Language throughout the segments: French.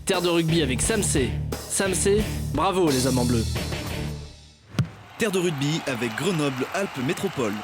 Terre de rugby avec Samsé. Samsé, bravo les hommes en bleu. Terre de rugby avec Grenoble-Alpes Métropole.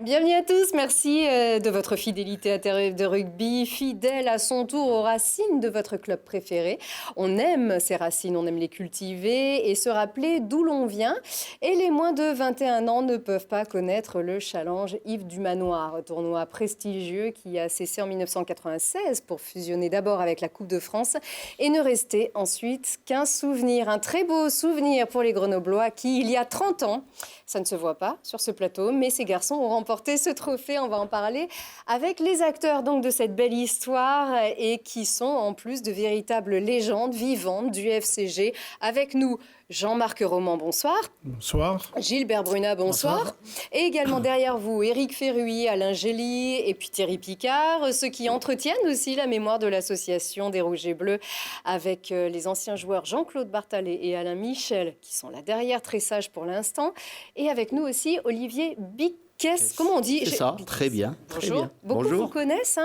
Bienvenue à tous, merci de votre fidélité à Terre de rugby, fidèle à son tour aux racines de votre club préféré. On aime ces racines, on aime les cultiver et se rappeler d'où l'on vient. Et les moins de 21 ans ne peuvent pas connaître le challenge Yves du Manoir, tournoi prestigieux qui a cessé en 1996 pour fusionner d'abord avec la Coupe de France et ne rester ensuite qu'un souvenir, un très beau souvenir pour les Grenoblois qui, il y a 30 ans, ça ne se voit pas sur ce plateau, mais ces garçons ont remporté ce trophée. On va en parler avec les acteurs donc, de cette belle histoire et qui sont en plus de véritables légendes vivantes du FCG. Avec nous, Jean-Marc Roman, bonsoir. Bonsoir. Gilbert Brunat, bonsoir. Et également derrière vous, Éric Ferruy, Alain Gély et puis Thierry Picard, ceux qui entretiennent aussi la mémoire de l'association des Rouges et Bleus avec les anciens joueurs Jean-Claude Barthalet et Alain Michel qui sont là derrière, très sages pour l'instant. Et avec nous aussi Olivier Biquet. Comment on dit? C'est ça, très bien. Bonjour. Très bien. Beaucoup Bonjour. vous connaissent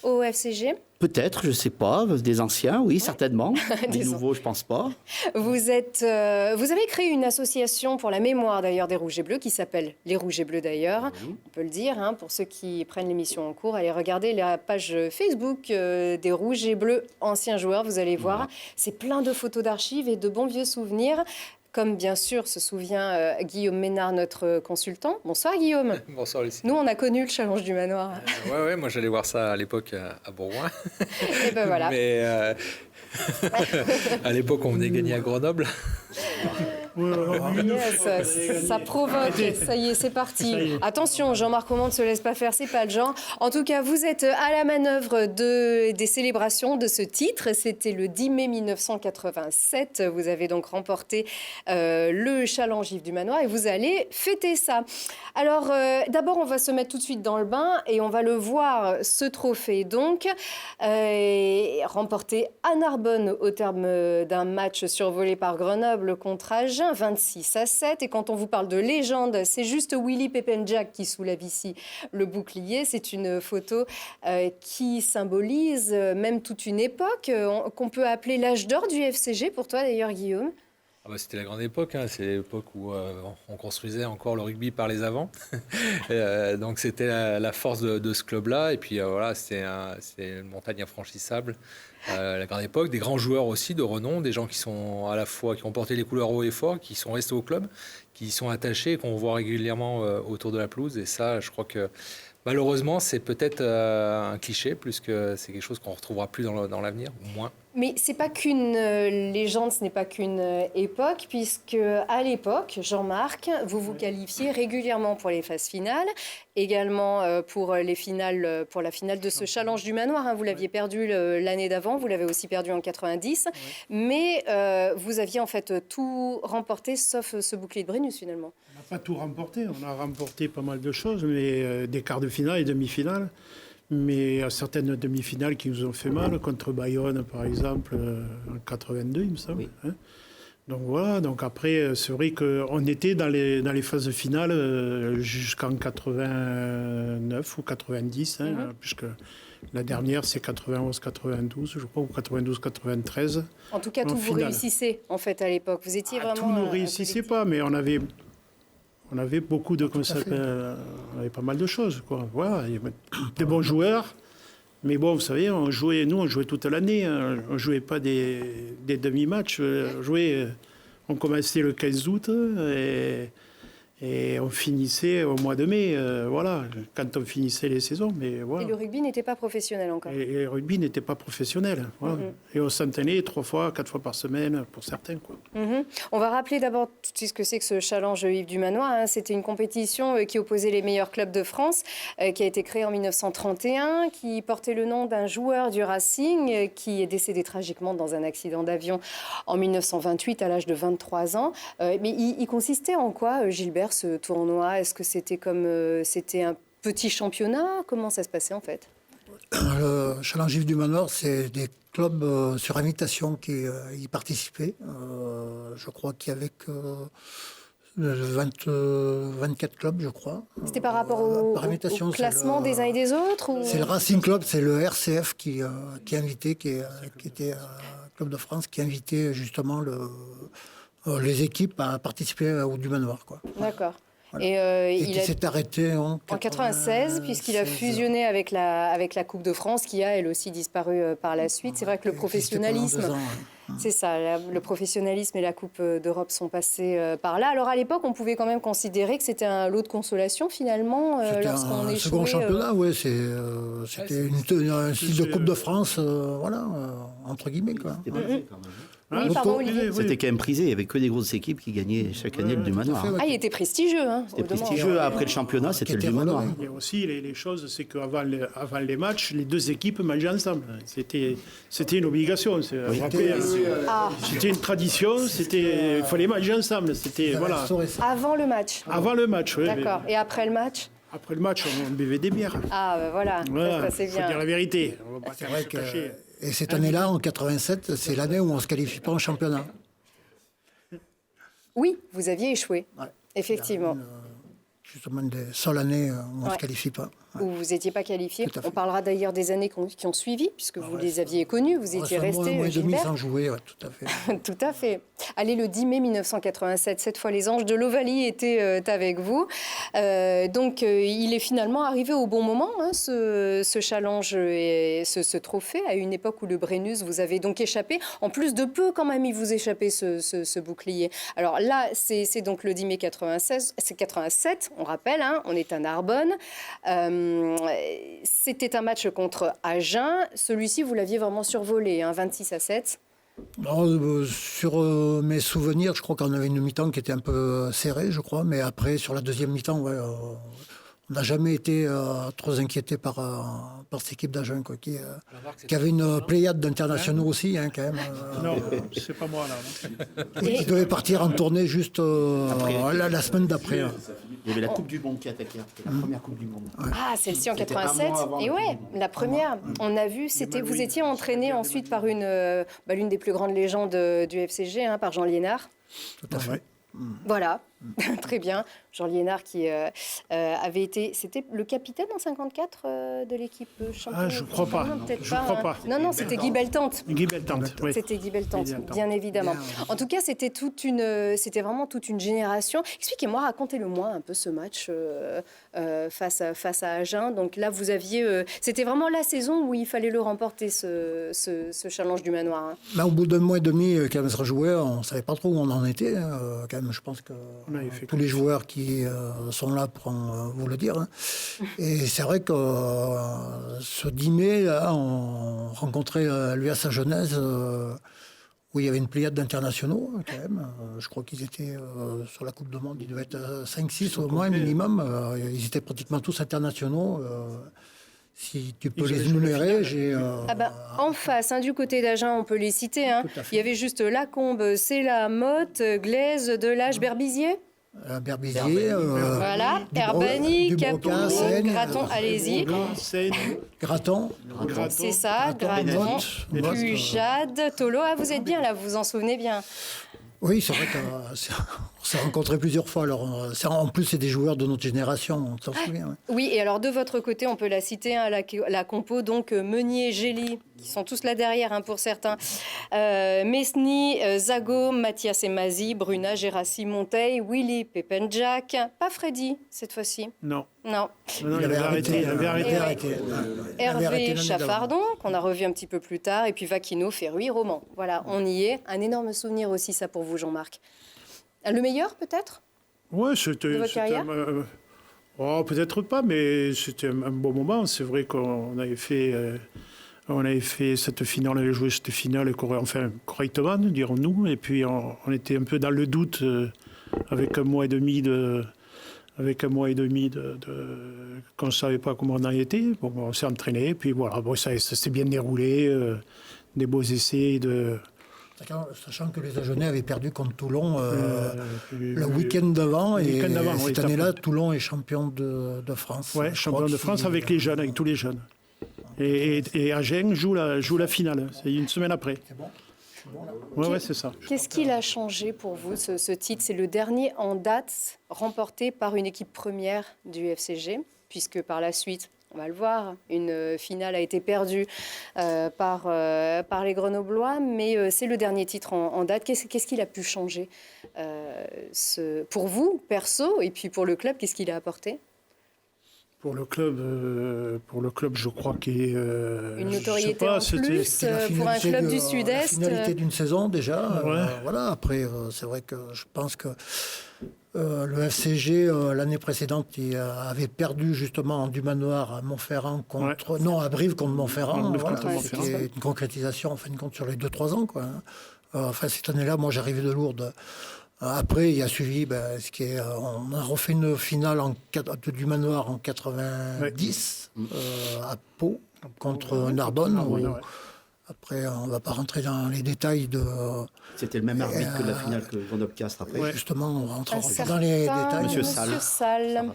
au FCG? Peut-être, je ne sais pas. Des anciens, oui, certainement. Des Des nouveaux, je ne pense pas. Vous avez créé une association pour la mémoire d'ailleurs des Rouges et Bleus qui s'appelle Les Rouges et Bleus d'ailleurs. Oui. On peut le dire, pour ceux qui prennent l'émission en cours, allez regarder la page Facebook des Rouges et Bleus anciens joueurs, vous allez voir. Voilà. C'est plein de photos d'archives et de bons vieux souvenirs. Comme bien sûr se souvient Guillaume Ménard, notre consultant. Bonsoir Guillaume. Bonsoir Lucie. Nous on a connu le challenge du manoir. Ouais, moi j'allais voir ça à l'époque à Bourgoin. Et ben voilà. Mais à l'époque on venait gagner à Grenoble. Yes, ça provoque. Ça y est, c'est parti. Attention, Jean-Marc Roman ne se laisse pas faire, c'est pas le genre. En tout cas, vous êtes à la manœuvre des célébrations de ce titre. C'était le 10 mai 1987. Vous avez donc remporté le challenge Yves du Manoir et vous allez fêter ça. Alors, d'abord, on va se mettre tout de suite dans le bain et on va le voir, ce trophée, donc, remporté à Narbonne au terme d'un match survolé par Grenoble contre Agen, 26-7. Et quand on vous parle de légende, c'est juste Willy Peppenjack qui soulève ici le bouclier. C'est une photo qui symbolise même toute une époque qu'on peut appeler l'âge d'or du FCG. Pour toi d'ailleurs, Guillaume? C'était la grande époque, c'est l'époque où on construisait encore le rugby par les avants. Donc c'était la force de ce club-là. Et puis voilà, c'est une montagne infranchissable. La grande époque, des grands joueurs aussi de renom, des gens qui sont à la fois qui ont porté les couleurs haut et fort, qui sont restés au club, qui y sont attachés, qu'on voit régulièrement autour de la pelouse. Et ça, je crois que malheureusement, c'est peut-être un cliché, plus que c'est quelque chose qu'on ne retrouvera plus dans l'avenir, ou moins. Mais c'est pas qu'une légende, ce n'est pas qu'une époque, puisque à l'époque, Jean-Marc, vous qualifiez régulièrement pour les phases finales, également pour les finales, pour la finale de ce challenge du manoir. Vous l'aviez perdu l'année d'avant, vous l'avez aussi perdu en 90, mais vous aviez en fait tout remporté, sauf ce bouclier de Brennus finalement. On n'a pas tout remporté, on a remporté pas mal de choses, mais des quarts de finale et demi-finales. Mais certaines demi-finales qui nous ont fait mal, contre Bayonne par exemple, en 82 il me semble. Oui. Donc voilà, donc après c'est vrai qu'on était dans les phases finales jusqu'en 89 ou 90, puisque la dernière c'est 91-92 je crois, ou 92-93. En tout cas, tout vous réussissez en fait à l'époque, vous étiez vraiment... Tout ne réussissait pas, mais on avait beaucoup de on avait pas mal de choses, quoi. Voilà, il y avait des bons joueurs, mais bon, vous savez, on jouait toute l'année. On jouait pas des demi-matchs. On commençait le 15 août et Et on finissait au mois de mai, voilà, quand on finissait les saisons. Mais voilà. Et le rugby n'était pas professionnel encore. Et le rugby n'était pas professionnel. Voilà. Et on s'entraînait 3 fois, 4 fois par semaine pour certains. Quoi. On va rappeler d'abord tout de suite ce que c'est que ce challenge Yves du Manoir. Hein. C'était une compétition qui opposait les meilleurs clubs de France, qui a été créée en 1931, qui portait le nom d'un joueur du Racing qui est décédé tragiquement dans un accident d'avion en 1928 à l'âge de 23 ans. Mais il consistait en quoi, Gilbert, ce tournoi? Est-ce que c'était un petit championnat? Comment ça se passait en fait? Le Challenge Yves du Manoir, c'est des clubs sur invitation qui y participaient. Je crois qu'il y avait que 24 clubs, je crois. C'était par rapport au classement des uns et des autres ou... C'est le Racing Club, c'est le RCF qui invitait, qui était Club de France, qui invitait justement les équipes à participer au du Manoir. Quoi. D'accord. Voilà. Et qui s'est arrêté en 96, puisqu'il a fusionné avec la Coupe de France, qui a elle aussi disparu par la suite. C'est vrai que le professionnalisme, c'est ça, le professionnalisme et la Coupe d'Europe sont passés par là. Alors à l'époque, on pouvait quand même considérer que c'était un lot de consolation finalement lorsqu'on échouait. C'était un second championnat, oui. C'était un style de Coupe de France, voilà, entre guillemets. Quoi. Oui, pardon, Olivier. C'était quand même prisé. Il n'y avait que des grosses équipes qui gagnaient chaque année le du Manoir. Ah, il était prestigieux. Hein, c'était prestigieux. Après le championnat, c'était le du Manoir. Il y a aussi les choses, c'est qu'avant les matchs, les deux équipes mangeaient ensemble. C'était une obligation. C'était une tradition. Il fallait manger ensemble. C'était, voilà. Avant le match. Avant le match, oui. D'accord. Et après le match? Après le match, on buvait des bières. Ah, ben voilà. Ça, c'est bien. Il faut dire la vérité. On va pas c'est vrai que... Et cette année-là, en 87, c'est l'année où on ne se qualifie pas en championnat. Oui, vous aviez échoué, ouais. Effectivement. Justement, des seules années où on ne se qualifie pas. Où vous n'étiez pas qualifié. On parlera d'ailleurs des années qui ont suivi, puisque vous les aviez connues, vous étiez resté. Mois et demi sans jouer, tout à fait. Tout à fait. Allez, le 10 mai 1987, cette fois les Anges de l'Ovalie étaient avec vous. Donc il est finalement arrivé au bon moment, hein, ce challenge et ce trophée, à une époque où le Brennus vous avez donc échappé. En plus de peu, quand même, il vous échappait ce bouclier. Alors là, c'est donc le 10 mai 96, c'est 87, on rappelle, hein, on est à Narbonne. C'était un match contre Agen. Celui-ci, vous l'aviez vraiment survolé, hein, 26-7. Non, sur mes souvenirs, je crois qu'on avait une mi-temps qui était un peu serrée, je crois. Mais après, sur la deuxième mi-temps, on n'a jamais été trop inquiété par cette équipe d'Agen, qui avait une pléiade d'internationaux aussi, hein, quand même. Non, c'est pas moi, là. Et qui devait partir en tournée juste la semaine d'après. Il y avait la Coupe du Monde qui attaquait, la première Coupe du Monde. Ah, celle-ci en 87. Et ouais, la première, on a vu, vous étiez entraîné ensuite par l'une des plus grandes légendes du FCG, hein, par Jean Liénard. Tout à fait. Voilà, très bien. Jean Liénard qui avait été... C'était le capitaine en 54 de l'équipe championne. Ah, je crois pas. Je crois pas. Non, c'était Guy Beltante. Guy Beltante, oui. C'était Guy Beltante, bien évidemment. En tout cas, c'était vraiment toute une génération. Expliquez-moi, racontez-le-moi un peu ce match face à Agen. Donc là, vous aviez... c'était vraiment la saison où il fallait le remporter, ce challenge du Manoir. Hein. Au bout d'un mois et demi, quand même, se rejouait, on ne savait pas trop où on en était. Quand même, je pense que tous les joueurs qui sont là pourront vous le dire. Hein. Et c'est vrai que ce 10 mai, là, on rencontrait l'US à Genèse, où il y avait une pléiade d'internationaux, quand même. Je crois qu'ils étaient sur la Coupe du Monde, ils devaient être 5-6 au moins minimum. Ils étaient pratiquement tous internationaux. Si tu peux les énumérer, j'ai... en face, hein, du côté d'Agen, on peut les citer. Hein. Il y avait juste Lacombe, Céla, Motte, Glaise, Delage, Berbizier. Berbizier, voilà, Herbani, Capou, Graton, allez-y. Graton. C'est ça, Graton, Pujade, Tolo. Ah, vous êtes bien là, vous vous en souvenez bien. Oui, c'est vrai qu'on s'est rencontrés plusieurs fois. Alors, en plus, c'est des joueurs de notre génération, on s'en souvient. Ouais. Oui, et alors de votre côté, on peut la citer, hein, la compo, donc Meunier, Gély, qui sont tous là derrière hein, pour certains. Mesny, Zago, Mathias et Mazi, Bruna, Gérassi, Monteil, Willy, Pepenjak. Pas Freddy, cette fois-ci. Non. Il avait arrêté. Hervé Chaffardon, qu'on a revu un petit peu plus tard, et puis Vaquino, Ferruy, Roman. Voilà, on y est. Un énorme souvenir aussi, ça, pour vous, Jean-Marc. Le meilleur, peut-être ? Ouais, c'était... De votre carrière peut-être pas, mais c'était un bon moment. C'est vrai qu'on avait fait... on avait fait cette finale, on avait joué cette finale correctement, dirons-nous. Et puis on était un peu dans le doute avec un mois et demi qu'on ne savait pas comment on en était. Bon, on s'est entraîné, puis voilà, bon, ça s'est bien déroulé, des beaux essais. Sachant que les Agenais avaient perdu contre Toulon le week-end d'avant, et cette année-là, Toulon est champion de France. Oui, champion de France avec les jeunes, avec tous les jeunes. Et Agen joue la finale, c'est une semaine après. C'est bon. Ouais, c'est ça. Qu'est-ce qu'il a changé pour vous, ce titre? C'est le dernier en date remporté par une équipe première du FCG, puisque par la suite, on va le voir, une finale a été perdue par les Grenoblois, mais c'est le dernier titre en date. Qu'est-ce qu'il a pu changer pour vous, perso, et puis pour le club, qu'est-ce qu'il a apporté? Pour le club, je crois qu'il est... une notoriété en plus pour un club du Sud-Est. La finalité d'une saison déjà. Ouais. Voilà. Après, c'est vrai que je pense que le FCG l'année précédente avait perdu justement en Dumanoir à Montferrand à Brive contre Montferrand. C'était une concrétisation en fin de compte sur les 2-3 ans, quoi. Enfin, cette année-là, moi, j'arrivais de Lourdes. Après, il a suivi on a refait une finale du Manoir en 90 à Pau contre Narbonne. Après, on ne va pas rentrer dans les détails de... C'était le même arbitre que la finale que Grenoble-Castres après. Ouais, justement, on rentre dans les détails. Monsieur Salle.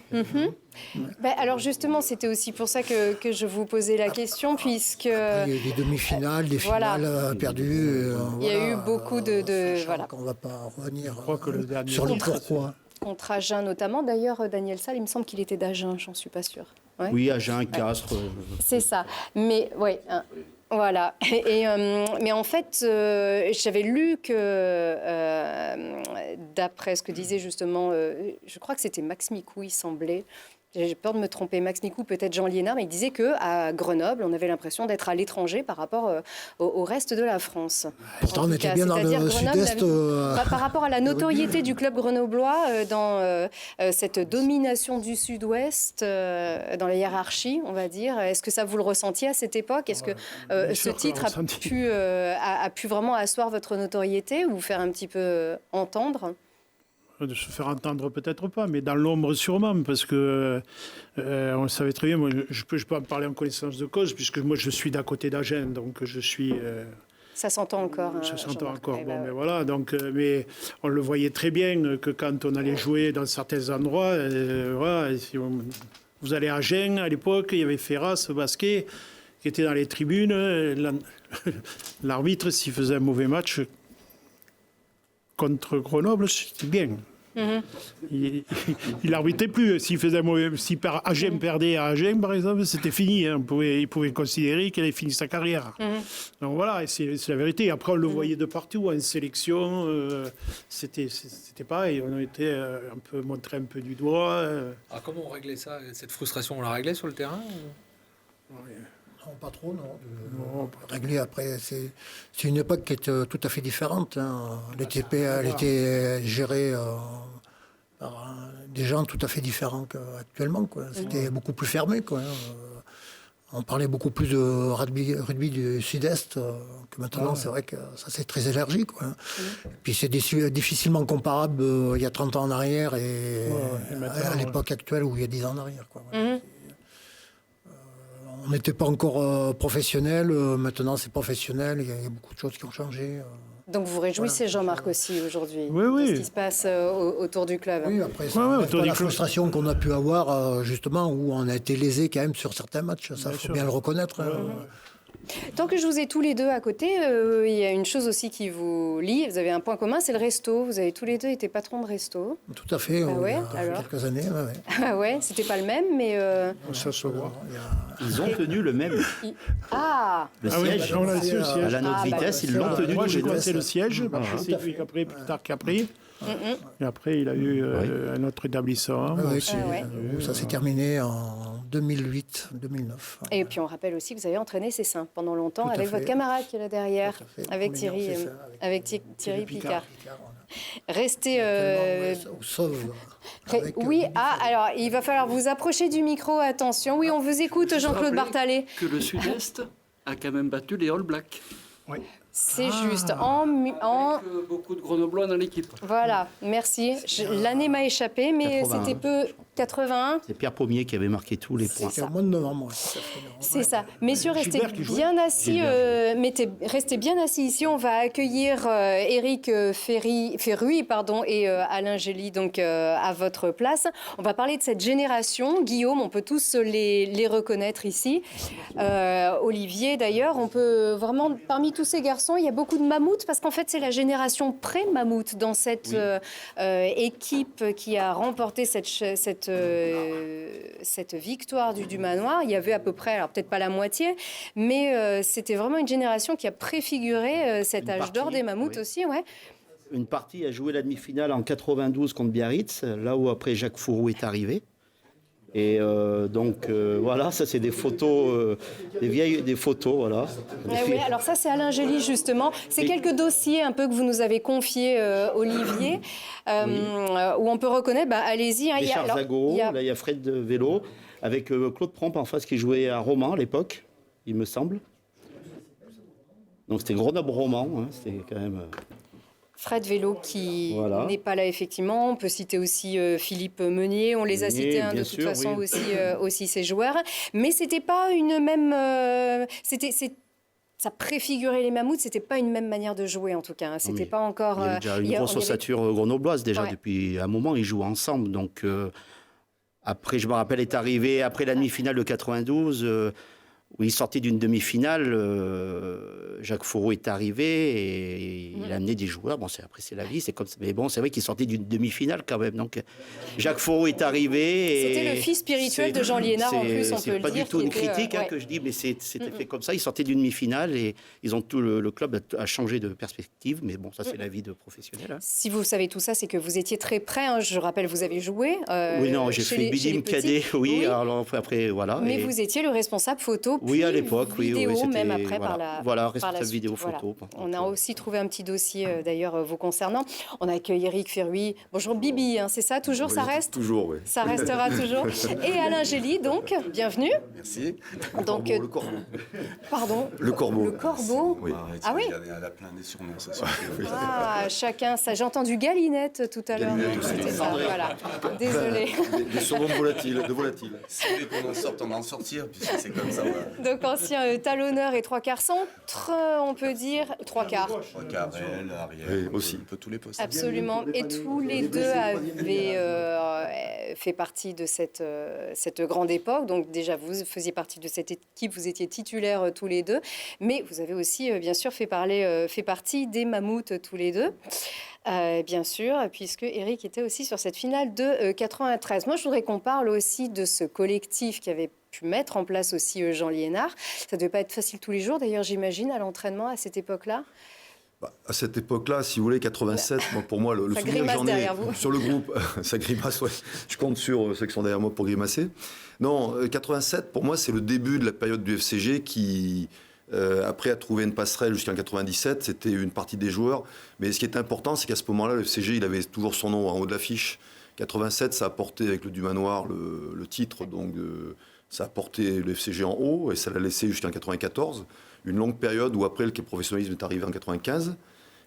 Alors justement, c'était aussi pour ça que je vous posais la question, puisque... Après, il y a eu des demi-finales, des finales perdues. Il y a eu beaucoup de voilà. On ne va pas revenir le sur le pourquoi. Contre Agen notamment. D'ailleurs, Daniel Salle, il me semble qu'il était d'Agen, j'en suis pas sûre. Ouais. Oui, Agen, Castres. C'est ça. Mais oui... Voilà. Mais en fait, j'avais lu que, d'après ce que disait justement, je crois que c'était Max Micou, il semblait. J'ai peur de me tromper, Max Micou, peut-être Jean Liénard, mais il disait qu'à Grenoble, on avait l'impression d'être à l'étranger par rapport au reste de la France. Pourtant, on était bien dans le sud-est. Par rapport à la notoriété du club grenoblois, dans cette domination du sud-ouest, dans la hiérarchie, on va dire, est-ce que ça vous le ressentiez à cette époque? Est-ce que ce titre a pu vraiment asseoir votre notoriété ou vous faire un petit peu entendre? De se faire entendre, peut-être pas, mais dans l'ombre sûrement, parce que on le savait très bien. Moi, je peux en parler en connaissance de cause, puisque moi je suis d'à côté d'Agen, donc je suis. Ça s'entend encore. Ça s'entend encore. Bon, mais voilà. Donc, mais on le voyait très bien que quand on allait jouer dans certains endroits, vous allez à Agen à l'époque, il y avait Ferras, Basquet, qui était dans les tribunes. L'arbitre, s'il faisait un mauvais match contre Grenoble, c'était bien. Il arbitrait plus. S'il faisait si Agen perdait à Agen, par exemple, c'était fini. Hein. Il pouvait considérer qu'il avait fini sa carrière. Donc voilà, c'est la vérité. Après, on le voyait de partout, en sélection. C'était pareil. On était montré un peu du doigt. Alors comment on réglait ça? Cette frustration, on la réglait sur le terrain Non, pas trop, non. Régler après, c'est une époque qui est tout à fait différente. Hein. Elle était gérée par des gens tout à fait différents qu'actuellement. C'était beaucoup plus fermé. On parlait beaucoup plus de rugby du Sud-Est que maintenant. C'est vrai que ça, c'est très élargi. Puis c'est difficilement comparable il y a 30 ans en arrière et à l'époque actuelle ou il y a 10 ans en arrière. On n'était pas encore professionnel, maintenant c'est professionnel, il y a beaucoup de choses qui ont changé. Donc vous réjouissez Jean-Marc aussi aujourd'hui de ce qui se passe autour du club. Oui, après la frustration qu'on a pu avoir justement où on a été lésé quand même sur certains matchs, ça il faut bien le reconnaître. Tant que je vous ai tous les deux à côté, il y a une chose aussi qui vous lie, vous avez un point commun, c'est le resto. Vous avez tous les deux été patrons de resto. Tout à fait, il y a quelques années. Ah ouais, c'était pas le même, mais... Ça se voit. Ils ont tenu le même. Le siège. À la notre vitesse, ils l'ont tenu. Moi, j'ai commencé le siège, c'est lui plus tard qu'après. Et après, il a eu un autre établissement. Ça s'est terminé en 2008, 2009. Et puis on rappelle aussi que vous avez entraîné Cessin pendant longtemps avec votre camarade qui est là derrière, avec Thierry Picard. Restez. Au sol. Oui, alors il va falloir vous approcher du micro, attention. Oui, on vous écoute, Jean-Claude Barthalet. Que le Sud-Est a quand même battu les All Blacks. Oui. C'est juste. Avec beaucoup de Grenoblois dans l'équipe. Voilà, merci. L'année m'a échappé, mais 81. c'était peu. 81. C'est Pierre Pommier qui avait marqué tous les points. C'est au mois de novembre. C'est ça. Messieurs, restez Gilbert qui jouait. bien assis. Restez bien assis ici. On va accueillir Éric Ferruy et Alain Gély donc à votre place. On va parler de cette génération. Guillaume, on peut tous les reconnaître ici. Olivier, d'ailleurs, on peut vraiment parmi tous ces garçons, il y a beaucoup de mammouths parce qu'en fait, c'est la génération pré-mammouth dans cette équipe qui a remporté cette victoire du manoir. Il y avait à peu près, alors peut-être pas la moitié, mais c'était vraiment une génération qui a préfiguré cet âge d'or des mammouths aussi, ouais. Une partie a joué la demi-finale en 92 contre Biarritz, là où après Jacques Fourou est arrivé. Et voilà, ça c'est des photos, des photos, voilà. Oui, alors ça c'est Alain Gély justement. C'est quelques dossiers un peu que vous nous avez confiés, Olivier, où on peut reconnaître, allez-y. Hein, Richard Zago, là il y a Fred de Vélo, avec Claude Prompt en face qui jouait à Romans à l'époque, il me semble. Donc c'était Grenoble-Romans, hein, c'était quand même... Fred Vélo qui n'est pas là effectivement. On peut citer aussi Philippe Meunier. On les a cités de toute façon aussi ces joueurs. Mais c'était pas une même. Ça préfigurait les mammouths. C'était pas une même manière de jouer en tout cas. C'était pas encore. Il y avait déjà une grosse ossature grenobloise déjà depuis un moment. Ils jouent ensemble. Donc après, je me rappelle, est arrivé après la demi-finale de 92. Où il sortait d'une demi-finale, Jacques Fourou est arrivé et il a amené des joueurs. Bon, après c'est la vie, c'est comme ça. Mais bon, c'est vrai qu'il sortait d'une demi-finale quand même. Donc Jacques Fourou est arrivé. C'était le fils spirituel de Jean Liénard en plus, on peut le dire. C'est pas du tout une critique que je dis, mais c'était fait comme ça. Il sortait d'une demi-finale et ils ont tout le club a changé de perspective. Mais bon, ça c'est la vie de professionnel. Hein. Si vous savez tout ça, c'est que vous étiez très près. Hein. Je rappelle, vous avez joué. Oui, non, j'ai fait Bidim Cadet. Oui, alors après voilà. Mais vous étiez le responsable photo. Oui, à l'époque, vidéo, même après responsable vidéo photo. On a aussi trouvé un petit dossier d'ailleurs vous concernant. On accueille Éric Ferruy. Bonjour Bibi, hein, c'est ça toujours, ça reste toujours, oui. Ça restera toujours. Et Alain Gély, donc, bienvenue. Merci. Donc, le corbeau. Pardon. Le corbeau. Le corbeau. Oui. Ah oui. Elle a plein des surnoms, ça suffit. Ah, chacun ça. J'ai entendu Galinette tout à l'heure. C'était ça. Voilà. Désolé. Des surnoms volatiles. Si vous voulez qu'on en sorte, on va en sortir, puisque c'est comme ça. Voilà. Donc ancien talonneur et trois quarts centre, on peut dire trois quarts. Trois quarts, elle, arrière. Oui, aussi. Un peu tous les postes. Absolument. Et tous les deux avaient fait partie de cette grande époque. Donc déjà, vous faisiez partie de cette équipe, vous étiez titulaires tous les deux. Mais vous avez aussi, bien sûr, fait partie des mammouths tous les deux. Bien sûr, puisque Éric était aussi sur cette finale de 93. Moi, je voudrais qu'on parle aussi de ce collectif qui avait pu mettre en place aussi Jean Liénard. Ça ne devait pas être facile tous les jours, d'ailleurs, j'imagine, à l'entraînement à cette époque-là. À cette époque-là, si vous voulez, 87, pour moi, le souvenir que j'en ai sur le groupe, ça grimace, ouais. Je compte sur ceux qui sont derrière moi pour grimacer. Non, 87, pour moi, c'est le début de la période du FCG qui... après a trouvé une passerelle jusqu'en 97, c'était une partie des joueurs. Mais ce qui est important, c'est qu'à ce moment-là, le FCG, il avait toujours son nom en haut de l'affiche. 87, ça a porté avec le Dumanoir le titre, donc ça a porté le FCG en haut et ça l'a laissé jusqu'en 94. Une longue période où après le professionnalisme est arrivé en 95.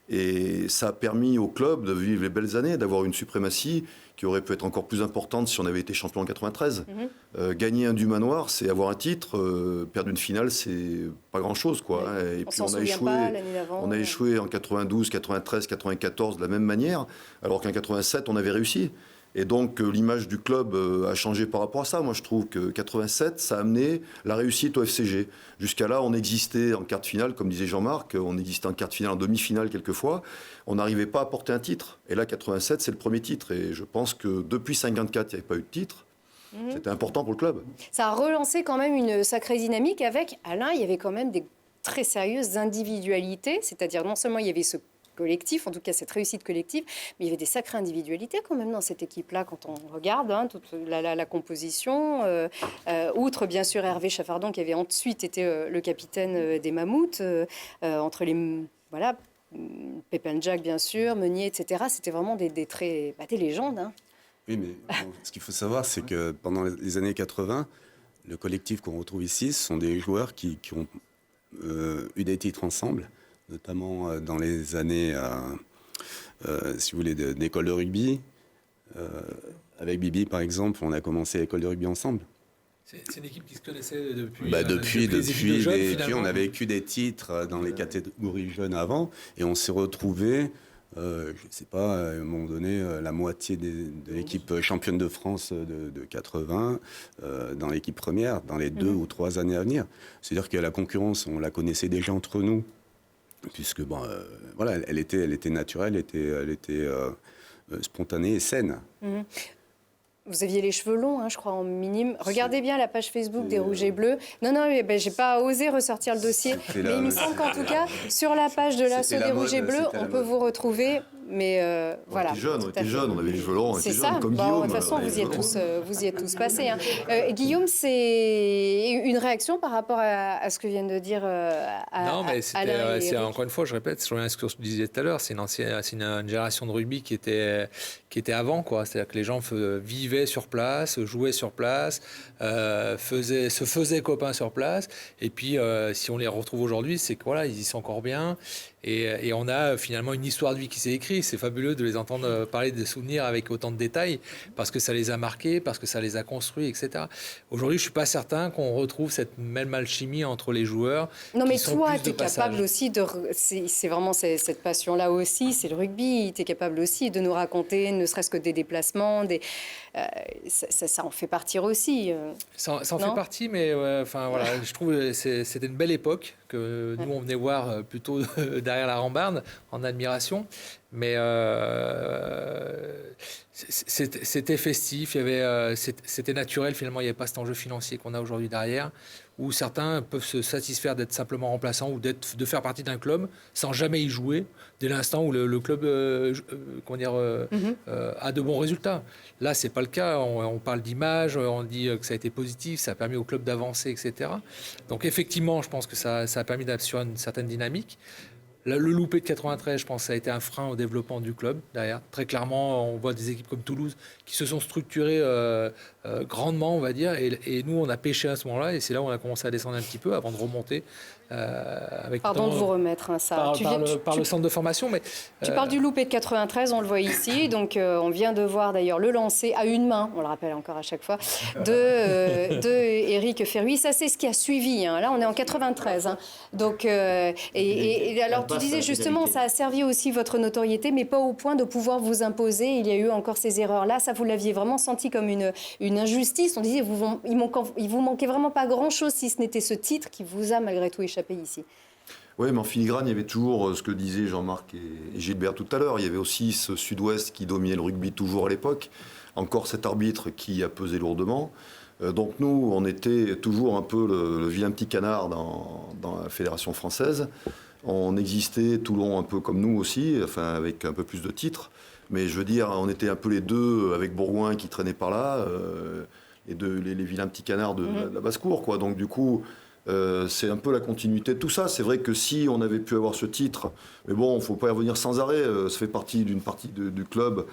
Et ça a permis au club de vivre les belles années, d'avoir une suprématie qui aurait pu être encore plus importante si on avait été champion en 93. Gagner un Dumanoir, c'est avoir un titre. Perdre une finale, c'est pas grand-chose, quoi. Et puis on a échoué en 92, 93, 94 de la même manière, alors qu'en 87, on avait réussi. Et donc l'image du club a changé par rapport à ça. Moi je trouve que 87, ça a amené la réussite au FCG. Jusqu'à là, on existait en quart de finale, comme disait Jean-Marc, on existait en quart de finale, en demi-finale quelquefois. On n'arrivait pas à porter un titre. Et là, 87, c'est le premier titre. Et je pense que depuis 54, il n'y avait pas eu de titre. C'était important pour le club. Ça a relancé quand même une sacrée dynamique avec Alain. Il y avait quand même des très sérieuses individualités. C'est-à-dire non seulement il y avait ce collectif, en tout cas cette réussite collective, mais il y avait des sacrées individualités quand même dans cette équipe-là, quand on regarde toute la composition. Outre bien sûr Hervé Chaffardon, qui avait ensuite été le capitaine des Mammouths, entre les... Voilà, Pépin Jack, bien sûr, Meunier, etc. C'était vraiment des légendes. Hein. Oui, mais bon, ce qu'il faut savoir, c'est que pendant les années 80, le collectif qu'on retrouve ici, ce sont des joueurs qui ont eu des titres ensemble, notamment dans les années, si vous voulez, d'école de rugby. Avec Bibi, par exemple, on a commencé l'école de rugby ensemble. C'est une équipe qui se connaissait depuis... Depuis, on a vécu des titres dans les catégories jeunes avant, et on s'est retrouvés, je ne sais pas, à un moment donné, la moitié de l'équipe championne de France de 80 dans l'équipe première, dans les 2 ou 3 années à venir. C'est-à-dire que la concurrence, on la connaissait déjà entre nous, puisque voilà, elle était naturelle, elle était spontanée et saine. Vous aviez les cheveux longs, je crois, en minime. Regardez bien la page Facebook des Rouges et Bleus. Non, j'ai pas osé ressortir le dossier. Mais il me semble qu'en tout cas, sur la page de l'assaut des Rouges et Bleus, on peut vous retrouver. Mais voilà. On était jeunes, on avait les cheveux longs, on était jeunes, comme Guillaume. De toute façon, vous y êtes tous passés. Guillaume, c'est une réaction par rapport à ce que viennent de dire Non, mais c'est encore une fois, je répète, je reviens à ce que je disais tout à l'heure, c'est une génération de rugby qui était avant, quoi. C'est-à-dire que les gens vivaient sur place, jouaient sur place, se faisaient copains sur place. Et puis, si on les retrouve aujourd'hui, c'est que voilà, ils y sont encore bien. Et on a finalement une histoire de vie qui s'est écrite. C'est fabuleux de les entendre parler des souvenirs avec autant de détails, parce que ça les a marqués, parce que ça les a construits, etc. Aujourd'hui, je ne suis pas certain qu'on retrouve cette même alchimie entre les joueurs. Non, mais toi, tu es capable aussi de... C'est vraiment cette passion-là aussi, c'est le rugby. Tu es capable aussi de nous raconter, ne serait-ce que des déplacements, ça en fait partie aussi. Ça en fait partie, mais voilà, je trouve que c'était une belle époque que nous, on venait voir plutôt derrière la rambarde, en admiration. Mais c'était festif, c'était naturel, finalement, il n'y avait pas cet enjeu financier qu'on a aujourd'hui derrière, où certains peuvent se satisfaire d'être simplement remplaçants ou de faire partie d'un club sans jamais y jouer, dès l'instant où le club a de bons résultats. Là, ce n'est pas le cas. On parle d'image, on dit que ça a été positif, ça a permis au club d'avancer, etc. Donc effectivement, je pense que ça a permis d'assurer une certaine dynamique. Le loupé de 93, je pense que ça a été un frein au développement du club derrière. Très clairement, on voit des équipes comme Toulouse qui se sont structurées grandement, on va dire. Et nous, on a pêché à ce moment-là. Et c'est là où on a commencé à descendre un petit peu avant de remonter. Pardon de vous remettre ça. Par le centre de formation. Mais, tu parles du loupé de 93, on le voit ici. Donc, on vient de voir d'ailleurs le lancer à une main, on le rappelle encore à chaque fois, de Éric Ferruy. Ça, c'est ce qui a suivi. Là, on est en 93. Donc, et alors, tu disais justement, ça a servi aussi votre notoriété, mais pas au point de pouvoir vous imposer. Il y a eu encore ces erreurs-là. Ça, vous l'aviez vraiment senti comme une injustice. On disait, il vous manquait vraiment pas grand-chose si ce n'était ce titre qui vous a malgré tout échappé ici. Oui, mais en filigrane, il y avait toujours ce que disaient Jean-Marc et Gilbert tout à l'heure. Il y avait aussi ce Sud-Ouest qui dominait le rugby toujours à l'époque. Encore cet arbitre qui a pesé lourdement. Donc nous, on était toujours un peu le vilain petit canard dans la Fédération française. On existait, Toulon un peu comme nous aussi, enfin avec un peu plus de titres. Mais je veux dire, on était un peu les deux avec Bourgoin qui traînait par là, les vilains petits canards de la basse-cour, quoi. Donc du coup, c'est un peu la continuité de tout ça. C'est vrai que si on avait pu avoir ce titre, mais bon, il ne faut pas y revenir sans arrêt, ça fait partie d'une partie du club.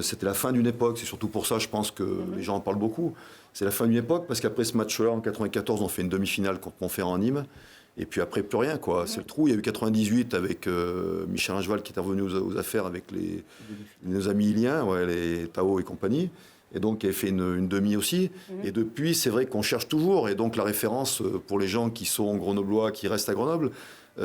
C'était la fin d'une époque, c'est surtout pour ça, je pense que les gens en parlent beaucoup. C'est la fin d'une époque, parce qu'après ce match-là, en 94, on fait une demi-finale contre Montferrand en Nîmes. Et puis après, plus rien, quoi. C'est le trou. Il y a eu 98 avec Michel Ingeval qui est revenu aux affaires avec nos amis iliens, les Tao et compagnie. Et donc, il avait fait une demi aussi. Et depuis, c'est vrai qu'on cherche toujours. Et donc, la référence pour les gens qui sont grenoblois, qui restent à Grenoble,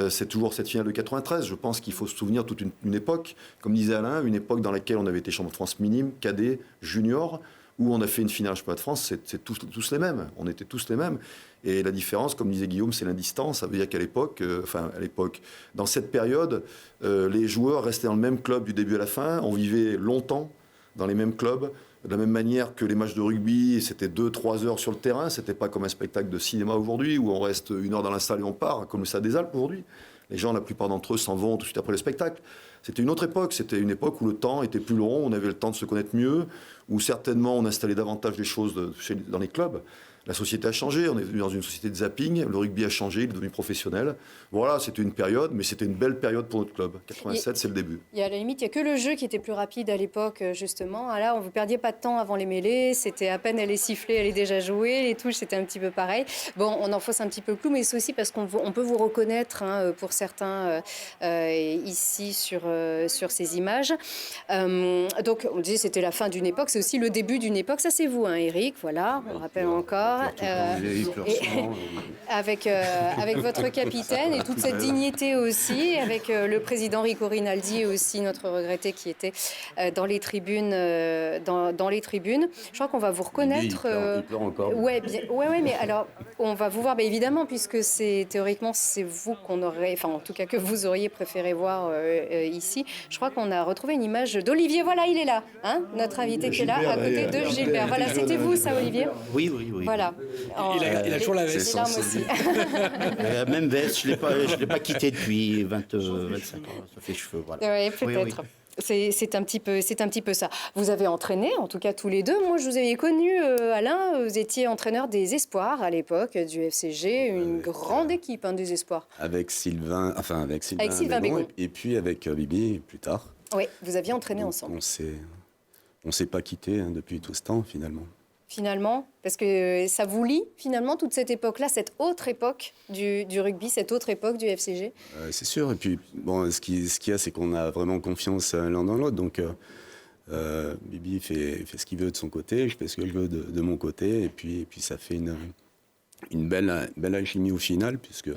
c'est toujours cette finale de 93. Je pense qu'il faut se souvenir toute une époque, comme disait Alain, une époque dans laquelle on avait été champion de France minime, cadet, junior, où on a fait une finale championnat de France, c'est tous les mêmes. On était tous les mêmes. Et la différence, comme disait Guillaume, c'est l'indistance. Ça veut dire qu'à l'époque, dans cette période, les joueurs restaient dans le même club du début à la fin. On vivait longtemps dans les mêmes clubs. De la même manière que les matchs de rugby, c'était 2-3 heures sur le terrain. C'était pas comme un spectacle de cinéma aujourd'hui, où on reste 1 heure dans la salle et on part, comme le Stade des Alpes aujourd'hui. Les gens, la plupart d'entre eux, s'en vont tout de suite après le spectacle. C'était une autre époque. C'était une époque où le temps était plus long, on avait le temps de se connaître mieux, où certainement on installait davantage les choses dans les clubs. La société a changé, on est venu dans une société de zapping, le rugby a changé, il est devenu professionnel. Voilà, c'était une période, mais c'était une belle période pour notre club. 87, c'est le début. Il y a à la limite, il n'y a que le jeu qui était plus rapide à l'époque, justement. Là, on ne perdiez pas de temps avant les mêlées, c'était à peine elle est sifflée, elle est déjà jouée, les touches, c'était un petit peu pareil. Bon, on en fausse un petit peu le clou, mais c'est aussi parce qu'on peut vous reconnaître, hein, pour certains, ici, sur ces images. Donc, on disait c'était la fin d'une époque, c'est aussi le début d'une époque. Ça, c'est vous, hein, Eric, voilà, on le rappelle encore. Avec votre capitaine et toute cette dignité aussi, avec le président Rico Rinaldi aussi, notre regretté qui était dans les tribunes. Dans les tribunes. Je crois qu'on va vous reconnaître. Il pleure encore. Ouais, mais alors on va vous voir, évidemment, puisque théoriquement c'est vous qu'on aurait, enfin en tout cas que vous auriez préféré voir ici. Je crois qu'on a retrouvé une image d'Olivier. Voilà, il est là, hein, notre invité qui est là, à côté de Gilbert. Voilà, c'était vous, ça, Olivier? Oui. Voilà. Il a toujours la veste. Aussi. Même veste, je ne l'ai pas quitté depuis 25 ans. Ça fait cheveux, voilà. Oui, peut-être. Oui. C'est un petit peu ça. Vous avez entraîné, en tout cas tous les deux. Moi, je vous avais connu, Alain, vous étiez entraîneur des Espoirs à l'époque, du FCG, une grande équipe, hein, des Espoirs. Avec Sylvain Bégon, et puis avec Bibi plus tard. Oui, vous aviez entraîné Donc, ensemble. On s'est pas quitté, hein, depuis tout ce temps, Finalement, parce que ça vous lie, finalement, toute cette époque-là, cette autre époque du rugby, cette autre époque du FCG. C'est sûr. Et puis, bon, ce qu'il y a, c'est qu'on a vraiment confiance l'un dans l'autre. Donc, Bibi fait ce qu'il veut de son côté, je fais ce que je veux de mon côté. Et puis ça fait une belle alchimie au final, puisque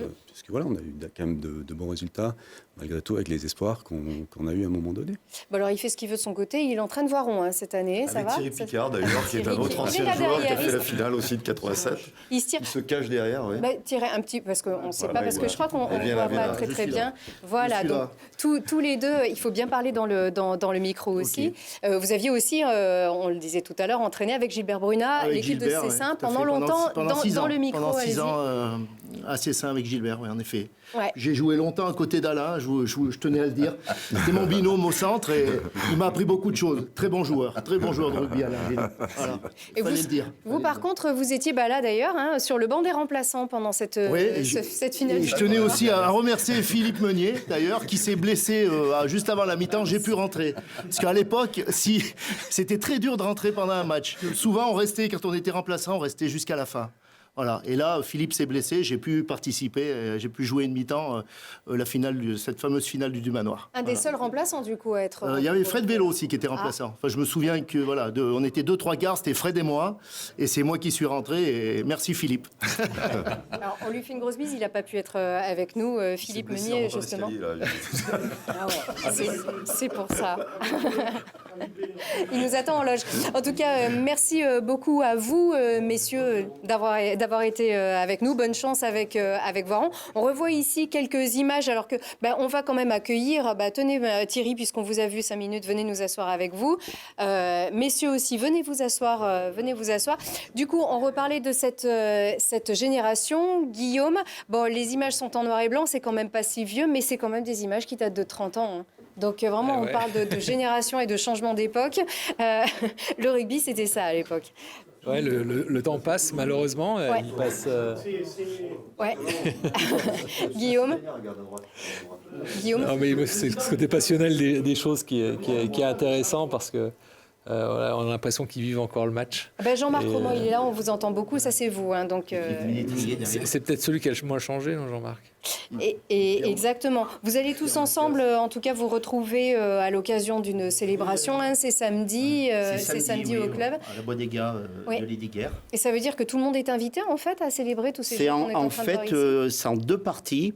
voilà, on a eu quand même de bons résultats, malgré tout, avec les espoirs qu'on a eu à un moment donné. Bon, alors, il fait ce qu'il veut de son côté. Il entraîne Voiron, hein, cette année, ça va? Thierry Picard, d'ailleurs, qui est un autre ancien joueur qui a fait la finale aussi de 87. Il se cache derrière, oui. Tirer un petit, parce qu'on ne sait pas, parce que je crois qu'on ne voit pas très bien. Voilà, donc tous les deux, il faut bien parler dans le micro aussi. Okay. Vous aviez aussi, on le disait tout à l'heure, entraîné avec Gilbert Brunat, l'équipe de Cessin, pendant longtemps, dans le micro. Pendant 6 ans à Cessin avec Gilbert, oui, en effet. Ouais. J'ai joué longtemps à côté d'Alain, je tenais à le dire. C'était mon binôme au centre et il m'a appris beaucoup de choses. Très bon joueur de rugby, Alain. Voilà. Et vous, par contre, vous étiez là d'ailleurs, hein, sur le banc des remplaçants pendant cette finale. Et je tenais aussi à remercier Philippe Meunier, d'ailleurs, qui s'est blessé juste avant la mi-temps. J'ai pu rentrer. Parce qu'à l'époque, c'était très dur de rentrer pendant un match. Souvent, quand on était remplaçant, on restait jusqu'à la fin. Voilà. Et là, Philippe s'est blessé, j'ai pu participer, j'ai pu jouer une mi-temps cette fameuse finale du Dumanoir. Un des seuls remplaçants, du coup, à être... Il y avait Fred Vélo aussi qui était remplaçant. Enfin, je me souviens que on était 2-3 quarts, c'était Fred et moi, et c'est moi qui suis rentré, et merci Philippe. Alors, on lui fait une grosse bise, il n'a pas pu être avec nous, Philippe Meunier, justement. Ah ouais, c'est pour ça. Il nous attend en loge. En tout cas, merci beaucoup à vous, messieurs, d'avoir été avec nous. Bonne chance avec Voiron. On revoit ici quelques images, alors que on va quand même accueillir. Tenez, Thierry, puisqu'on vous a vu 5 minutes, venez nous asseoir avec vous. Messieurs aussi, venez vous asseoir. Du coup, on reparlait de cette génération. Guillaume, les images sont en noir et blanc, c'est quand même pas si vieux, mais c'est quand même des images qui datent de 30 ans. Hein. Donc vraiment, on parle de génération et de changement d'époque. Le rugby, c'était ça à l'époque. Ouais, le temps passe, malheureusement. Ouais. Il passe... Ouais. Guillaume. Non, mais c'est le côté passionnel des choses qui est intéressant, parce que on a l'impression qu'ils vivent encore le match. Jean-Marc Roman, il est là, on vous entend beaucoup, ça c'est vous. Hein, donc, c'est peut-être celui qui a le moins changé, non, Jean-Marc? Et exactement. Vous allez tous ensemble, en tout cas, vous retrouver à l'occasion d'une célébration. Hein, c'est samedi, au club. À la Bodega de Lédiguerre. Et ça veut dire que tout le monde est invité, en fait, à célébrer tous ces jours qu'on est en train de voir ici. C'est en deux parties.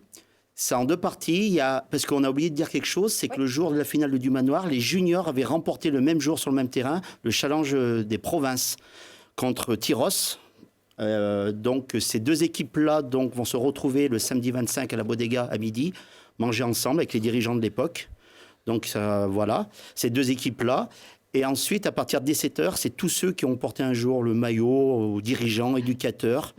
C'est en deux parties. Parce qu'on a oublié de dire quelque chose, c'est que le jour de la finale du Dumanoir, les juniors avaient remporté le même jour sur le même terrain le challenge des provinces contre Tyros. Donc ces deux équipes-là vont se retrouver le samedi 25 à la Bodega à midi, manger ensemble avec les dirigeants de l'époque. Donc voilà, ces deux équipes-là. Et ensuite, à partir de 17h, c'est tous ceux qui ont porté un jour le maillot aux dirigeants, éducateurs,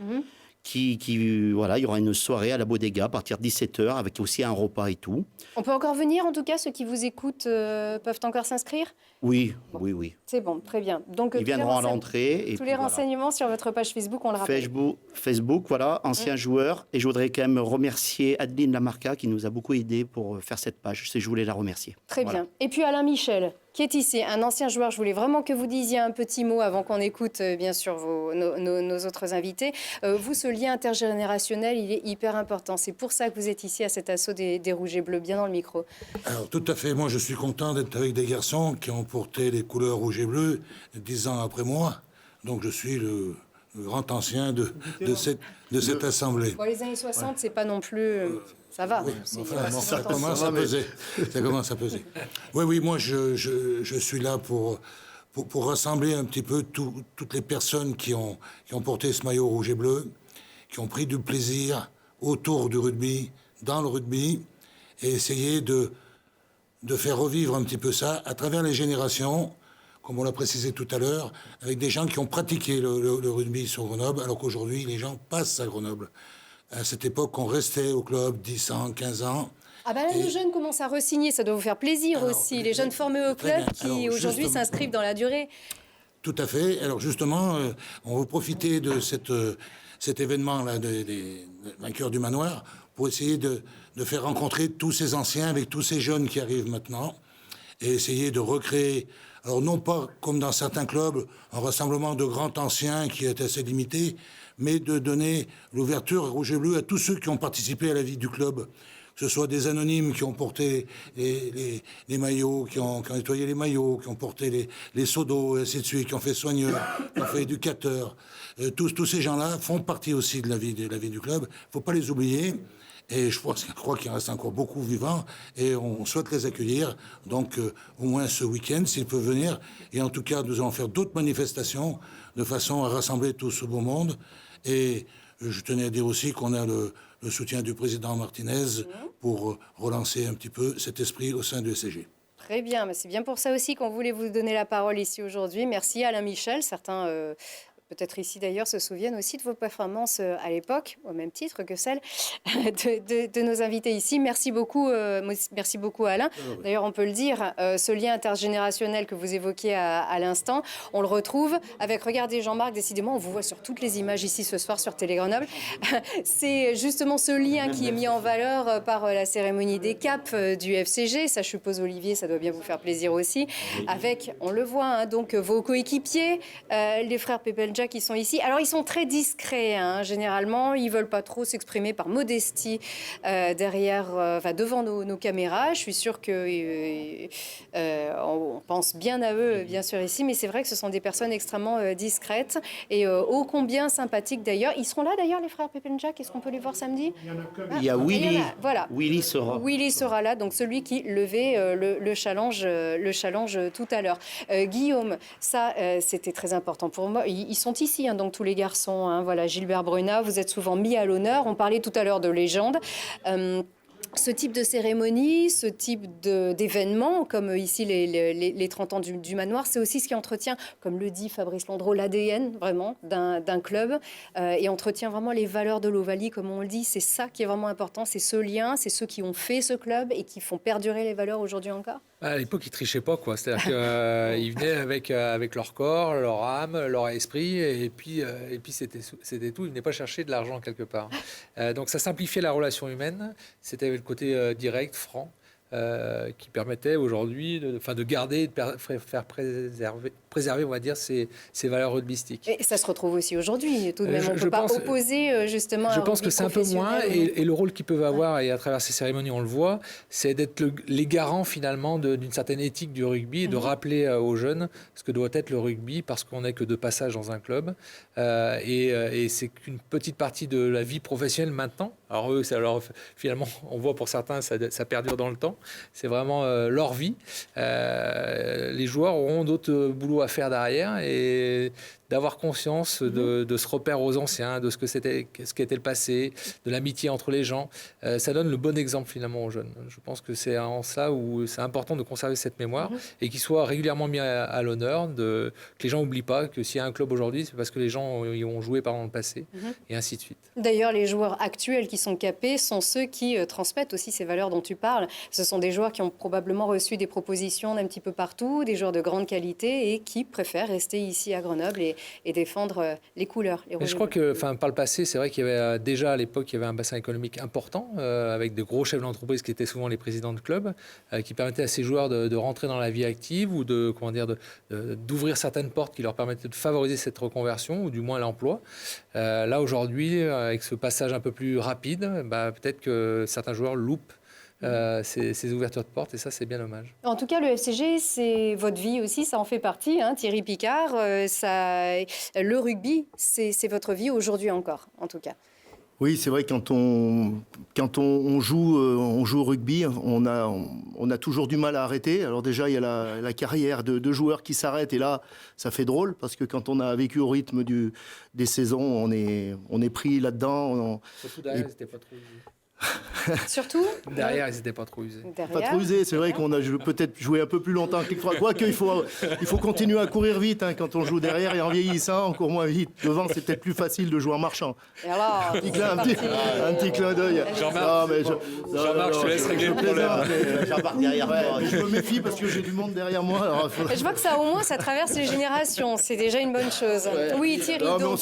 Voilà, il y aura une soirée à la Bodega à partir de 17h avec aussi un repas et tout. On peut encore venir, en tout cas, ceux qui vous écoutent peuvent encore s'inscrire? Oui, bon. oui. C'est bon, très bien. Donc, ils viendront à l'entrée. Tous les renseignements sur votre page Facebook, on le rappelle. Facebook, voilà, ancien joueur. Et je voudrais quand même remercier Adeline Lamarca qui nous a beaucoup aidé pour faire cette page. Je voulais la remercier. Très bien. Et puis Alain Michel, qui est ici, un ancien joueur. Je voulais vraiment que vous disiez un petit mot avant qu'on écoute, bien sûr, nos autres invités. Vous, ce lien intergénérationnel, il est hyper important. C'est pour ça que vous êtes ici à cet assaut des Rouges et Bleus, bien dans le micro. Alors, tout à fait. Moi, je suis content d'être avec des garçons qui ont porté les couleurs rouge et bleu 10 ans après moi. Donc, je suis le grand ancien de cette assemblée. Bon, les années 60, c'est pas non plus... Ça va. Oui, ça commence à peser. Ça commence à peser. Oui, moi, je suis là pour rassembler un petit peu toutes les personnes qui ont porté ce maillot rouge et bleu, qui ont pris du plaisir autour du rugby, dans le rugby, et essayer de faire revivre un petit peu ça à travers les générations, comme on l'a précisé tout à l'heure, avec des gens qui ont pratiqué le rugby sur Grenoble, alors qu'aujourd'hui, les gens passent à Grenoble. À cette époque, on restait au club 10 ans, 15 ans. Ah ben là, les jeunes commencent à re-signer, ça doit vous faire plaisir aussi. Les jeunes formés au club qui aujourd'hui s'inscrivent dans la durée. Tout à fait. Alors justement, on veut profiter de cet événement-là des vainqueurs du manoir pour essayer de faire rencontrer tous ces anciens avec tous ces jeunes qui arrivent maintenant et essayer de recréer, alors non pas comme dans certains clubs, un rassemblement de grands anciens qui est assez limité, mais de donner l'ouverture rouge et bleu à tous ceux qui ont participé à la vie du club. Que ce soit des anonymes qui ont porté les maillots, qui ont nettoyé les maillots, qui ont porté les seaux d'eau, et ainsi de suite, qui ont fait soigneurs, qui ont fait éducateurs. Tous ces gens-là font partie aussi de la vie du club. Il ne faut pas les oublier. Et je crois qu'il reste encore beaucoup vivants et on souhaite les accueillir. Donc, au moins ce week-end, s'ils peuvent venir. Et en tout cas, nous allons faire d'autres manifestations de façon à rassembler tout ce beau monde. Et je tenais à dire aussi qu'on a le soutien du président Martinez pour relancer un petit peu cet esprit au sein du SCG. Très bien, mais c'est bien pour ça aussi qu'on voulait vous donner la parole ici aujourd'hui. Merci Alain Michel. Certains, peut-être ici d'ailleurs, se souviennent aussi de vos performances à l'époque, au même titre que celles de nos invités ici. Merci beaucoup Alain. D'ailleurs, on peut le dire, ce lien intergénérationnel que vous évoquiez à l'instant, on le retrouve avec, regardez Jean-Marc, décidément, on vous voit sur toutes les images ici ce soir sur Télé Grenoble. C'est justement ce lien qui est mis en valeur par la cérémonie des caps du FCG. Ça, je suppose, Olivier, ça doit bien vous faire plaisir aussi. Avec, on le voit, hein, donc vos coéquipiers, les frères Pepelja qui sont ici. Alors, ils sont très discrets, hein, généralement. Ils ne veulent pas trop s'exprimer par modestie devant nos caméras. Je suis sûre qu'on pense bien à eux, bien sûr, ici. Mais c'est vrai que ce sont des personnes extrêmement discrètes et ô combien sympathiques, d'ailleurs. Ils seront là, d'ailleurs, les frères Pepelja. Est-ce qu'on peut les voir samedi? Il y a Willy. Voilà. Willy sera. Willy sera là, donc celui qui levait le challenge tout à l'heure. Guillaume, ça, c'était très important pour moi. Ils sont ici, hein, donc tous les garçons. Hein, voilà, Gilbert Brunat, vous êtes souvent mis à l'honneur. On parlait tout à l'heure de légende. Ce type de cérémonie, ce type d'événement, comme ici les 30 ans du manoir, c'est aussi ce qui entretient, comme le dit Fabrice Landreau, l'ADN vraiment d'un club et entretient vraiment les valeurs de l'Ovalie, comme on le dit. C'est ça qui est vraiment important, c'est ce lien, c'est ceux qui ont fait ce club et qui font perdurer les valeurs aujourd'hui encore. À l'époque, ils trichaient pas, quoi. C'est-à-dire qu'ils venaient avec leur corps, leur âme, leur esprit, et puis c'était tout. Ils venaient pas chercher de l'argent quelque part. Donc ça simplifiait la relation humaine. C'était le côté direct, franc, qui permettait aujourd'hui de garder, de faire préserver, on va dire, ces valeurs rugbystiques. Et ça se retrouve aussi aujourd'hui, tout de même. On ne peut pas opposer justement. Je pense que c'est un peu moins, et le rôle qu'ils peuvent avoir, et à travers ces cérémonies, on le voit, c'est d'être les garants finalement d'une certaine éthique du rugby, et de rappeler aux jeunes ce que doit être le rugby, parce qu'on n'est que de passage dans un club, et c'est qu'une petite partie de la vie professionnelle maintenant. Alors eux, finalement, on voit pour certains, ça perdure dans le temps. C'est vraiment leur vie. Les joueurs auront d'autres boulots à faire derrière, et d'avoir conscience de ce repère aux anciens, de ce qu'était le passé, de l'amitié entre les gens. Ça donne le bon exemple finalement aux jeunes. Je pense que c'est en ça où c'est important de conserver cette mémoire et qu'il soit régulièrement mis à l'honneur, que les gens n'oublient pas que s'il y a un club aujourd'hui, c'est parce que les gens y ont joué par le passé et ainsi de suite. D'ailleurs, les joueurs actuels qui sont capés sont ceux qui transmettent aussi ces valeurs dont tu parles. Ce sont des joueurs qui ont probablement reçu des propositions d'un petit peu partout, des joueurs de grande qualité et qui préfèrent rester ici à Grenoble et défendre les couleurs. Mais je crois que, par le passé, c'est vrai qu'il y avait déjà à l'époque, il y avait un bassin économique important avec de gros chefs d'entreprise qui étaient souvent les présidents de clubs, qui permettaient à ces joueurs de rentrer dans la vie active ou d'ouvrir certaines portes qui leur permettaient de favoriser cette reconversion ou du moins l'emploi. Là aujourd'hui, avec ce passage un peu plus rapide, peut-être que certains joueurs loupent ces ouvertures de portes et ça c'est bien dommage. En tout cas le FCG c'est votre vie aussi, ça en fait partie, Thierry Picard, le rugby c'est votre vie aujourd'hui encore en tout cas. Oui, c'est vrai, quand on joue au rugby, on a toujours du mal à arrêter. Alors déjà, il y a la carrière de joueurs qui s'arrête et là, ça fait drôle parce que quand on a vécu au rythme des saisons, on est pris là-dedans. Surtout derrière, c'était pas trop... Surtout derrière, ils n'étaient pas trop usés. Pas trop usés, c'est vrai qu'on a peut-être joué un peu plus longtemps que les trois. Quoique, il faut continuer à courir vite quand on joue derrière et en vieillissant, encore moins vite. Devant, c'est peut-être plus facile de jouer en marchant. Et alors, un petit clin d'œil. Jean-Marc, je te laisse régler le problème. J'embarque derrière toi. Je me méfie parce que j'ai du monde derrière moi. Alors je vois que ça, au moins, ça traverse les générations. C'est déjà une bonne chose. Ouais. Oui, Thierry. Non, donc...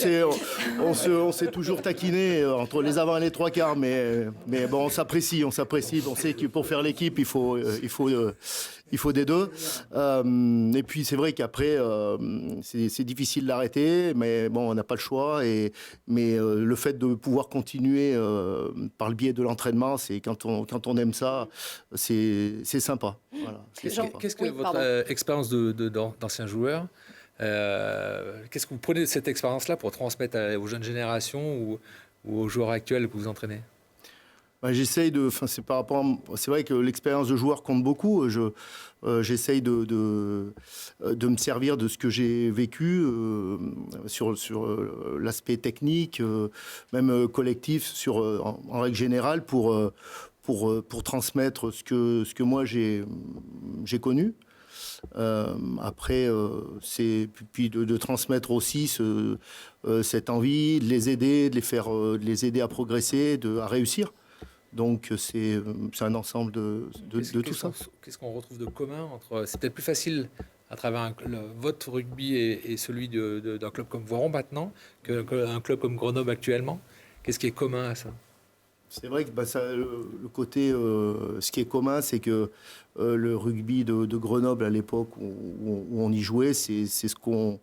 on s'est toujours taquiné entre les avant et les trois quarts, mais bon, on s'apprécie. On sait que pour faire l'équipe, il faut des deux. Et puis, c'est vrai qu'après, c'est difficile d'arrêter, mais bon, on n'a pas le choix. Mais le fait de pouvoir continuer par le biais de l'entraînement, c'est quand on aime ça, c'est sympa. Voilà, Qu'est-ce que votre expérience d'ancien joueur, qu'est-ce que vous prenez de cette expérience-là pour transmettre aux jeunes générations ou aux joueurs actuels que vous entraînez? J'essaye de. C'est vrai que l'expérience de joueur compte beaucoup. J'essaye de me servir de ce que j'ai vécu sur l'aspect technique, même collectif, en règle générale, pour transmettre ce que moi j'ai connu. Après, c'est puis de transmettre aussi cette envie, de les aider, de les aider à progresser, à réussir. Donc c'est un ensemble de tout ça. Qu'est-ce qu'on retrouve de commun entre... C'est peut-être plus facile à travers votre rugby et celui d'un club comme Voiron maintenant qu'un club comme Grenoble actuellement. Qu'est-ce qui est commun à ça? C'est vrai que le côté, ce qui est commun, c'est que le rugby de Grenoble à l'époque où on y jouait, c'est ce qu'on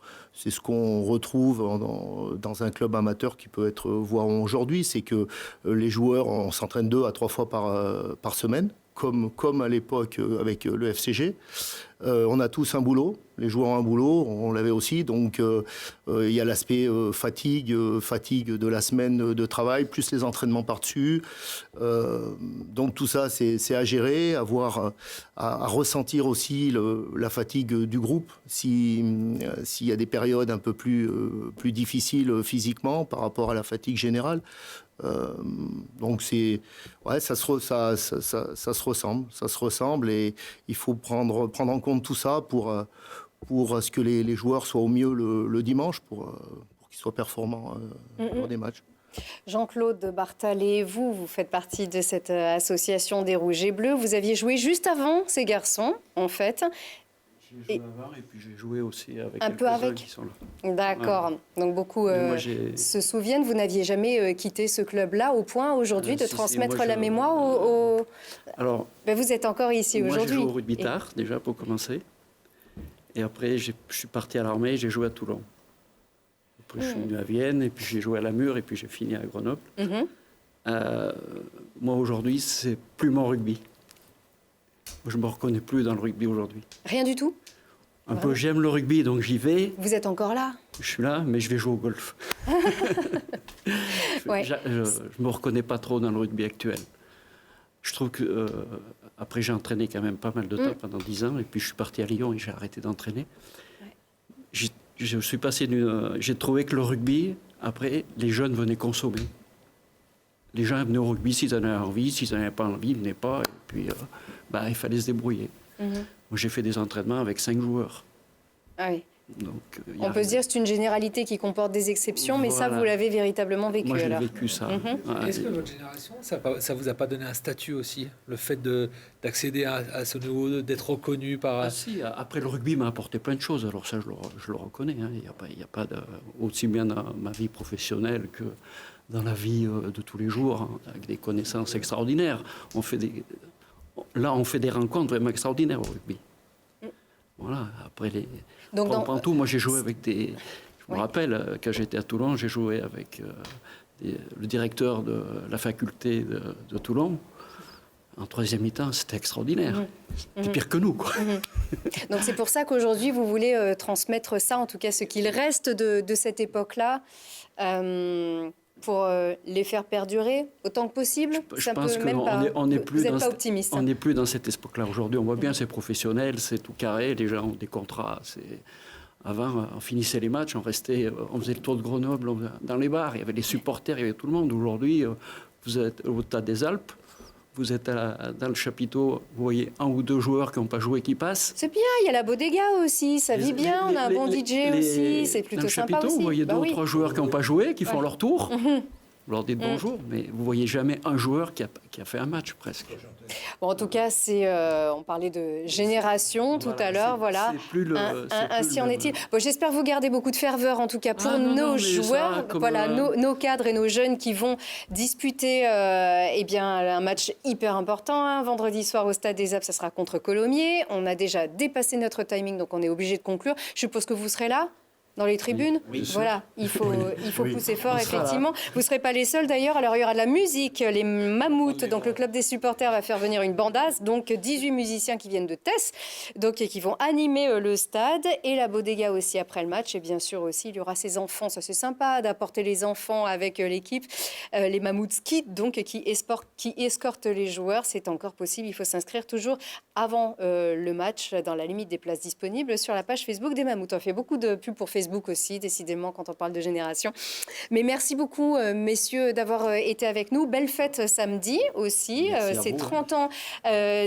retrouve dans un club amateur qui peut être Voiron aujourd'hui. C'est que les joueurs, on s'entraîne 2 à 3 fois par semaine, comme à l'époque avec le FCG. On a tous un boulot, les joueurs ont un boulot, on l'avait aussi, donc il y a l'aspect fatigue de la semaine de travail, plus les entraînements par-dessus. Donc tout ça, c'est à gérer, à ressentir aussi la fatigue du groupe, s'il y a des périodes un peu plus difficiles physiquement par rapport à la fatigue générale. Donc ça se ressemble et il faut prendre en compte tout ça pour ce que les joueurs soient au mieux le dimanche pour qu'ils soient performants dans des matchs. Jean-Claude Barthalet, vous faites partie de cette association des Rouges et Bleus. Vous aviez joué juste avant ces garçons, en fait. J'ai joué avant et puis j'ai joué aussi avec un peu avec qui sont là. D'accord. Ouais. Donc beaucoup se souviennent. Vous n'aviez jamais quitté ce club-là au point aujourd'hui de transmettre la mémoire aux... Alors, vous êtes encore ici aujourd'hui. Moi, j'ai joué au rugby tard, déjà, pour commencer. Et après, je suis parti à l'armée et j'ai joué à Toulon. Après, je suis venu à Vienne et puis j'ai joué à Namur et puis j'ai fini à Grenoble. Moi, aujourd'hui, c'est plus mon rugby. Je ne me reconnais plus dans le rugby aujourd'hui. Rien du tout? Un peu, j'aime le rugby, donc j'y vais. Vous êtes encore là? Je suis là, mais je vais jouer au golf. Je ne me reconnais pas trop dans le rugby actuel. Je trouve que... après, j'ai entraîné quand même pas mal de temps, pendant 10 ans, et puis je suis parti à Lyon et j'ai arrêté d'entraîner. J'ai trouvé que le rugby, après, les jeunes venaient consommer. Les gens venaient au rugby s'ils en avaient envie, s'ils n'en avaient pas envie, ils venaient pas. Et puis, il fallait se débrouiller. Moi, j'ai fait des entraînements avec 5 joueurs. Ah oui. Donc, on peut se dire que c'est une généralité qui comporte des exceptions, mais ça, vous l'avez véritablement vécu. Moi, j'ai alors. vécu ça. Est-ce que votre génération, ça vous a pas donné un statut aussi, le fait d'accéder à ce niveau, d'être reconnu par... Si, après le rugby m'a apporté plein de choses, alors ça, je le reconnais. Il n'y a pas aussi bien dans ma vie professionnelle que dans la vie de tous les jours, avec des connaissances extraordinaires. On fait des rencontres vraiment extraordinaires au rugby. Voilà, après prends tout, moi j'ai joué avec des... Je me rappelle, quand j'étais à Toulon, j'ai joué avec le directeur de la faculté de Toulon. En troisième mi-temps, c'était extraordinaire. C'était pire que nous, quoi. Donc c'est pour ça qu'aujourd'hui, vous voulez transmettre ça, en tout cas ce qu'il reste de cette époque-là, pour les faire perdurer autant que possible. Je pense qu'on n'est plus, optimiste. On n'est plus dans cette époque-là. Aujourd'hui, on voit bien, c'est professionnel, c'est tout carré, les gens ont des contrats. Avant, on finissait les matchs, on faisait le tour de Grenoble dans les bars, il y avait les supporters, il y avait tout le monde. Aujourd'hui, vous êtes au Stade des Alpes, vous êtes dans le chapiteau, vous voyez 1 ou 2 joueurs qui n'ont pas joué qui passent. C'est bien, il y a la bodega aussi, ça vit bien, on a un bon DJ aussi, c'est plutôt sympa aussi. Dans le chapiteau, vous voyez 2 ou 3 joueurs qui n'ont pas joué, qui font leur tour. Vous leur dites bonjour, mais vous ne voyez jamais un joueur qui a fait un match presque. Bon, en tout cas, on parlait de génération tout à l'heure, voilà. Ainsi en est-il. Bon, j'espère vous garder beaucoup de ferveur, en tout cas pour nos joueurs, nos cadres et nos jeunes qui vont disputer un match hyper important. Vendredi soir au Stade des Alpes, ça sera contre Colomiers. On a déjà dépassé notre timing, donc on est obligé de conclure. Je suppose que vous serez là dans les tribunes. Oui. Voilà, il faut pousser fort, effectivement. Vous ne serez pas les seuls, d'ailleurs. Alors, il y aura de la musique, les Mammouths. Donc, le club des supporters va faire venir une bandasse. Donc, 18 musiciens qui viennent de Tess, donc, et qui vont animer le stade. Et la bodega aussi après le match. Et bien sûr aussi, il y aura ces enfants. Ça, c'est sympa d'apporter les enfants avec l'équipe. Les Mammouths Kids, donc, qui escortent les joueurs. C'est encore possible. Il faut s'inscrire toujours avant le match, dans la limite des places disponibles, sur la page Facebook des Mammouths. On fait beaucoup de pubs pour Facebook aussi, décidément, quand on parle de génération. Mais merci beaucoup, messieurs, d'avoir été avec nous. Belle fête samedi aussi. C'est 30 ans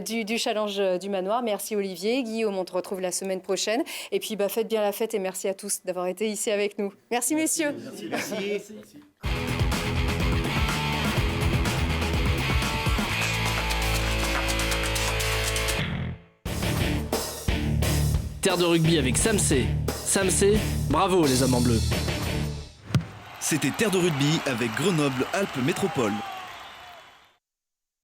du challenge du manoir. Merci Olivier. Guillaume, on te retrouve la semaine prochaine. Et puis, faites bien la fête et merci à tous d'avoir été ici avec nous. Merci, messieurs. Merci. Terre de rugby avec Samsé. Samsé, bravo les hommes en bleu. C'était Terre de rugby avec Grenoble Alpes Métropole.